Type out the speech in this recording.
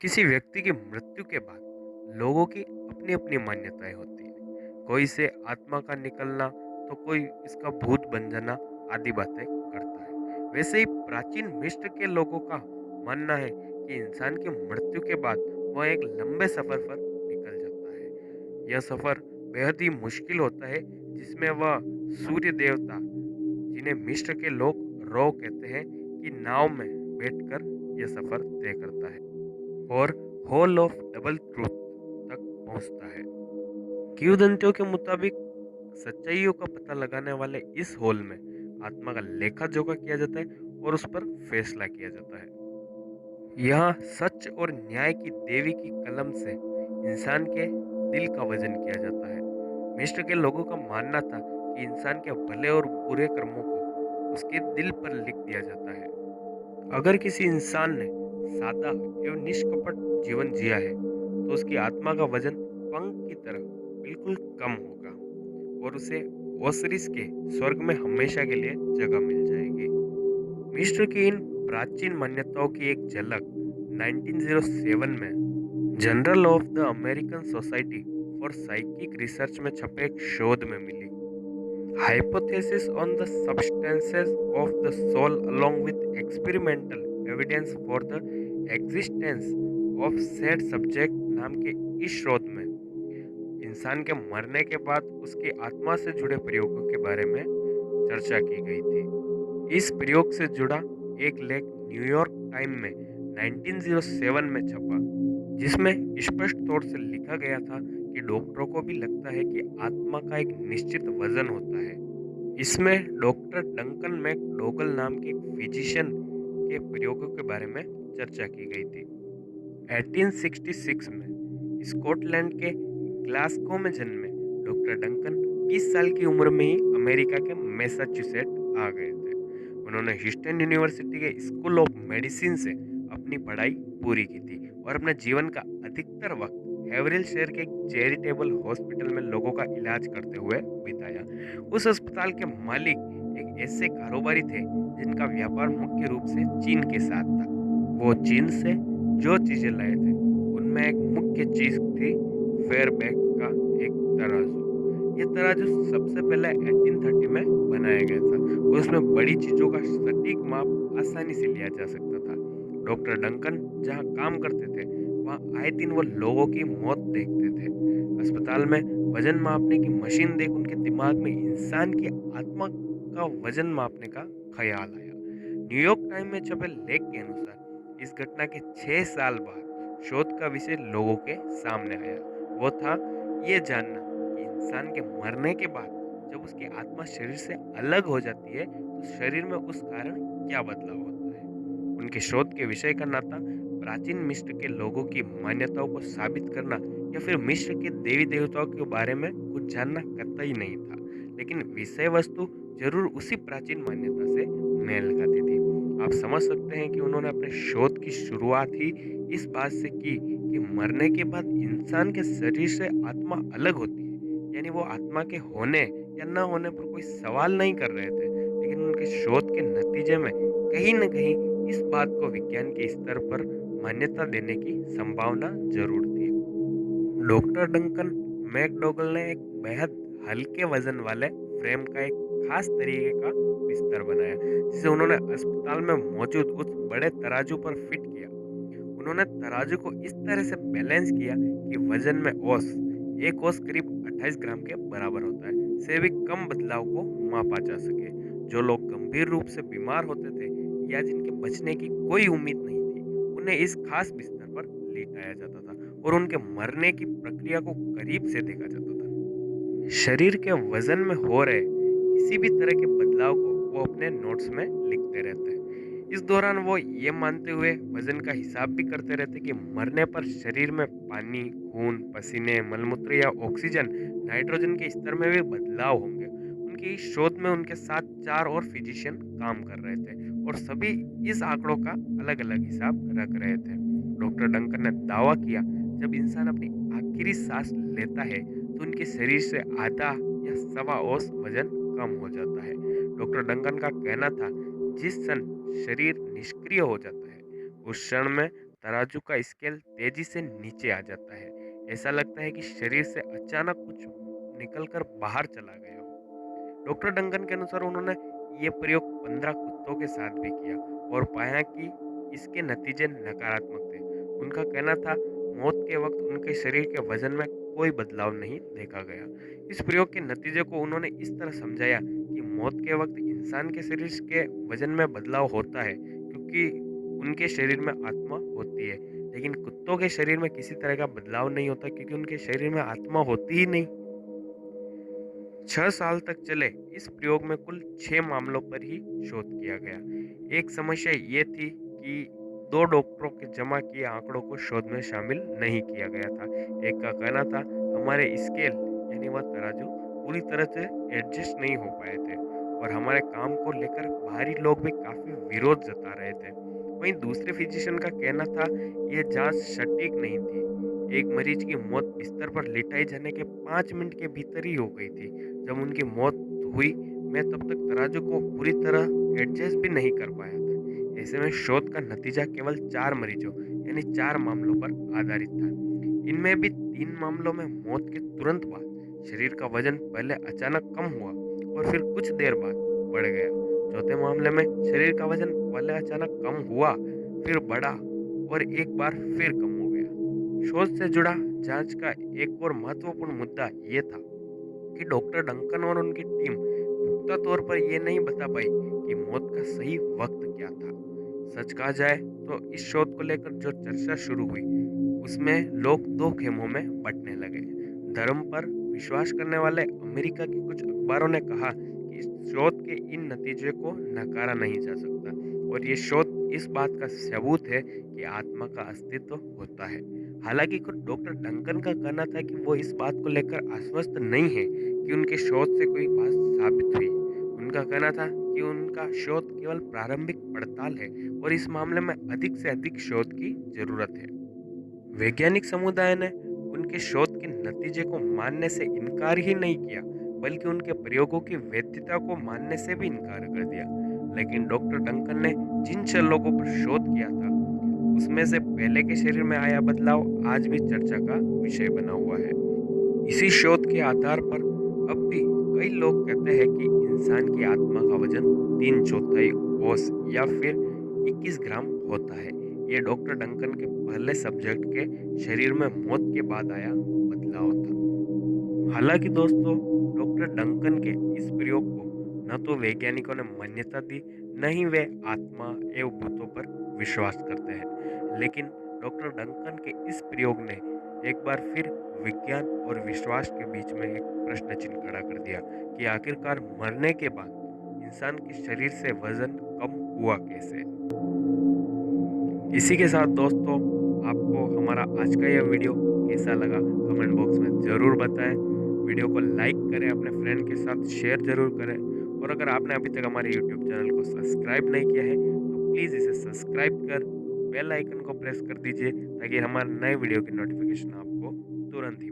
किसी व्यक्ति की मृत्यु के बाद लोगों की अपनी अपनी मान्यताएं होती हैं। कोई इसे आत्मा का निकलना तो कोई इसका भूत बन जाना आदि बातें करता है। वैसे ही प्राचीन मिस्र के लोगों का मानना है कि इंसान की मृत्यु के बाद वह एक लंबे सफर पर निकल जाता है। यह सफर बेहद ही मुश्किल होता है, जिसमें वह सूर्य देवता, जिन्हें मिस्र के लोग रो कहते हैं, कि नाव में बैठकर यह सफर तय करता है और होल ऑफ डबल ट्रूथ तक पहुंचता है। किंवदंतियों के मुताबिक सच्चाइयों का पता लगाने वाले इस होल में आत्मा का लेखा जोखा किया जाता है और उस पर फैसला किया जाता है। यहाँ सच और न्याय की देवी की कलम से इंसान के दिल का वजन किया जाता है। मिस्र के लोगों का मानना था कि इंसान के भले और बुरे कर्मों को उसके दिल पर लिख दिया जाता है। अगर किसी इंसान ने सादा एवं निष्कपट जीवन जिया है तो उसकी आत्मा का वजन पंख की तरह बिल्कुल कम होगा और उसे ओसरिस के स्वर्ग में हमेशा के लिए जगह मिल जाएगी। मिस्र की इन प्राचीन मान्यताओं की एक झलक 1907 में general of the American society for psychic research में छपे एक शोध में मिली। Hypothesis on the substances of the soul along with experimental evidence for the existence of said subject नाम के इस शोध में इंसान के मरने के बाद उसकी आत्मा से जुड़े प्रयोगों के बारे में चर्चा की गई थी। इस प्रयोग से जुड़ा एक लेख न्यूयॉर्क टाइम में 1907 में छपा, जिसमें स्पष्ट तौर से लिखा गया था कि डॉक्टरों को भी लगता है कि आत्मा का एक निश्चित वजन होता है। इसमें डॉक्टर डंकन मैकडोगल नाम के एक फिजिशियन के प्रयोगों के बारे में चर्चा की गई थी। 1866 में स्कॉटलैंड के ग्लासगो में जन्मे डॉक्टर डंकन 20 साल की उम्र में ही अमेरिका के मैसाचुसेट आ गए थे। उन्होंने ह्यूस्टन यूनिवर्सिटी के स्कूल ऑफ मेडिसिन से अपनी पढ़ाई पूरी की थी और अपने जीवन का अधिकतर वक्त हेवरिल शहर के एक चैरिटेबल हॉस्पिटल में लोगों का इलाज करते हुए बिताया। उस अस्पताल के मालिक एक ऐसे कारोबारी थे जिनका व्यापार मुख्य रूप से चीन के साथ था। वो चीन से जो चीजें लाए थे उनमें एक मुख्य चीज थी फेयरबैक का एक तराजू। ये तराजू सबसे पहले 1830 में बनाया गया था और उसमें बड़ी चीजों का सटीक माप आसानी से लिया जा सकता था। डॉक्टर डंकन जहाँ काम करते थे वहाँ आए दिन वो लोगों की मौत देखते थे। अस्पताल में वजन मापने की मशीन देख उनके दिमाग में इंसान की आत्मा का वजन मापने का ख्याल आया। न्यूयॉर्क टाइम में छपे लेख के अनुसार इस घटना के 6 साल बाद शोध का विषय लोगों के सामने आया। वो था ये जानना कि इंसान के मरने के बाद जब उसकी आत्मा शरीर से अलग हो जाती है तो शरीर में उस कारण क्या बदलाव होता है। उनके शोध के विषय का नाता प्राचीन मिस्र के लोगों की मान्यताओं को साबित करना या फिर मिस्र के देवी देवताओं के बारे में कुछ जानना कतई नहीं था, लेकिन विषय वस्तु जरूर उसी प्राचीन मान्यता से मेल खाती थी। आप समझ सकते हैं कि उन्होंने अपने शोध की शुरुआत ही इस बात से की कि मरने के बाद इंसान के शरीर से आत्मा अलग होती है, यानी वो आत्मा के होने या न होने पर कोई सवाल नहीं कर रहे थे, लेकिन उनके शोध के नतीजे में कहीं न कहीं इस बात को विज्ञान के स्तर पर मान्यता देने की संभावना जरूर थी। डॉक्टर डंकन मैकडोगल ने एक बेहद हल्के वजन वाले फ्रेम का एक खास तरीके का बिस्तर बनाया, जिसे उन्होंने अस्पताल में मौजूद उस बड़े तराजू पर फिट किया। उन्होंने तराजू को इस तरह से बैलेंस किया कि वजन में औस एक औस करीब 28 ग्राम के बराबर होता है, से भी कम बदलाव को मापा जा सके। जो लोग गंभीर रूप से बीमार होते थे या जिनके बचने की कोई उम्मीद नहीं थी, उन्हें इस खास बिस्तर पर लिटाया जाता था और उनके मरने की प्रक्रिया को करीब से देखा जाता था। शरीर के वजन में हो रहे किसी भी तरह के बदलाव को वो अपने नोट्स में लिखते रहते हैं। इस दौरान वो ये मानते हुए वजन का हिसाब भी करते रहते कि मरने पर शरीर में पानी, खून, पसीने, मलमूत्र या ऑक्सीजन, नाइट्रोजन के स्तर में भी बदलाव होंगे। उनके इस शोध में उनके साथ 4 और फिजिशियन काम कर रहे थे और सभी इस आंकड़ों का अलग अलग हिसाब रख रहे थे। डॉक्टर डंकन ने दावा किया, जब इंसान अपनी आखिरी सांस लेता है तो उनके शरीर से आधा या सवा औंस वजन कम हो जाता है। डॉक्टर डंकन का कहना था, जिस क्षण शरीर निष्क्रिय हो जाता है उस क्षण में तराजू का स्केल तेजी से नीचे आ जाता है। ऐसा लगता है कि शरीर से अचानक कुछ निकलकर बाहर चला गया हो। डॉक्टर डंकन के अनुसार उन्होंने ये प्रयोग 15 कुत्तों के साथ भी किया और पाया कि इसके नतीजे नकारात्मक थे। उनका कहना था मौत के वक्त उनके शरीर के वजन में कोई बदलाव नहीं देखा गया। इस प्रयोग के नतीजे को उन्होंने इस तरह समझाया कि मौत के वक्त इंसान के शरीर के वजन में बदलाव होता है क्योंकि उनके शरीर में आत्मा होती है, लेकिन कुत्तों के शरीर में किसी तरह का बदलाव नहीं होता क्योंकि उनके शरीर में आत्मा होती ही नहीं। 6 साल तक चले इस प्रयोग में कुल 6 मामलों पर ही शोध किया गया। एक समस्या ये थी कि 2 डॉक्टरों के जमा किए आंकड़ों को शोध में शामिल नहीं किया गया था। एक का कहना था हमारे स्केल यानी वह तराजू पूरी तरह से एडजस्ट नहीं हो पाए थे और हमारे काम को लेकर बाहरी लोग भी काफी विरोध जता रहे थे। वहीं दूसरे फिजिशियन का कहना था यह जांच सटीक नहीं थी। एक मरीज की मौत बिस्तर पर लिटाई जाने के 5 मिनट के भीतर ही हो गई थी। जब उनकी मौत हुई, मैं तब तक तराजू को पूरी तरह एडजस्ट भी नहीं कर पाया था। ऐसे में शोध का नतीजा केवल 4 मरीजों यानी 4 मामलों पर आधारित था। इनमें भी 3 मामलों में मौत के तुरंत बाद शरीर का वजन पहले अचानक कम हुआ और फिर कुछ देर बाद बढ़ गया। चौथे मामले में शरीर का वजन पहले अचानक कम हुआ, फिर बढ़ा और एक बार फिर कम हो गया। शोध से जुड़ा जांच का एक और महत्वपूर्ण मुद्दा ये था कि डॉक्टर डंकन और उनकी टीम पुख्ता तौर पर यह नहीं बता पाई कि मौत का सही वक्त क्या था। सच कहा जाए तो इस शोध को लेकर जो चर्चा शुरू हुई उसमें लोग दो खेमों में बंटने लगे। धर्म पर विश्वास करने वाले अमेरिका के कुछ अखबारों ने कहा कि इस शोध के इन नतीजे को नकारा नहीं जा सकता और ये शोध इस बात का सबूत है कि आत्मा का अस्तित्व होता है। हालांकि खुद डॉक्टर डंकन का कहना था कि वो इस बात को लेकर आश्वस्त नहीं है कि उनके शोध से कोई बात साबित हुई। उनका कहना था कि उनका शोध केवल प्रारंभिक पड़ताल है और इस मामले में अधिक से अधिक शोध की जरूरत है। वैज्ञानिक समुदाय ने उनके शोध के नतीजे को मानने से इनकार ही नहीं किया, बल्कि उनके प्रयोगों की वैधता को मानने से भी इनकार कर दिया। लेकिन डॉक्टर डंकन ने जिन 6 लोगों पर शोध किया था, उसमें से पहले के शरीर में आया बदलाव आज भी चर्चा का विषय बना हुआ है। इसी शोध के आधार पर अब भी कई लोग कहते हैं कि इंसान की आत्मा का वजन 3/4 औंस या फिर 21 ग्राम होता है। ये डॉक्टर डंकन के पहले सब्जेक्ट के शरीर में मौत के बाद आया बदलाव था। हालांकि दोस्तों, डॉक्टर डंकन के इस प्रयोग को न तो वैज्ञानिकों ने मान्यता दी, न ही वे आत्मा एवं भूतों पर विश्वास करते हैं। लेकिन डॉक्टर डंकन के इस प्रयोग ने एक बार फिर विज्ञान और विश्वास के बीच में एक प्रश्न चिन्ह खड़ा कर दिया कि आखिरकार मरने के बाद इंसान के शरीर से वजन कम हुआ कैसे। इसी के साथ दोस्तों, आपको हमारा आज का यह वीडियो कैसा लगा कमेंट बॉक्स में ज़रूर बताएं। वीडियो को लाइक करें, अपने फ्रेंड के साथ शेयर ज़रूर करें और अगर आपने अभी तक हमारे यूट्यूब चैनल को सब्सक्राइब नहीं किया है तो प्लीज़ इसे सब्सक्राइब कर बेल आइकन को प्रेस कर दीजिए ताकि हमारे नए वीडियो की नोटिफिकेशन आपको तुरंत ही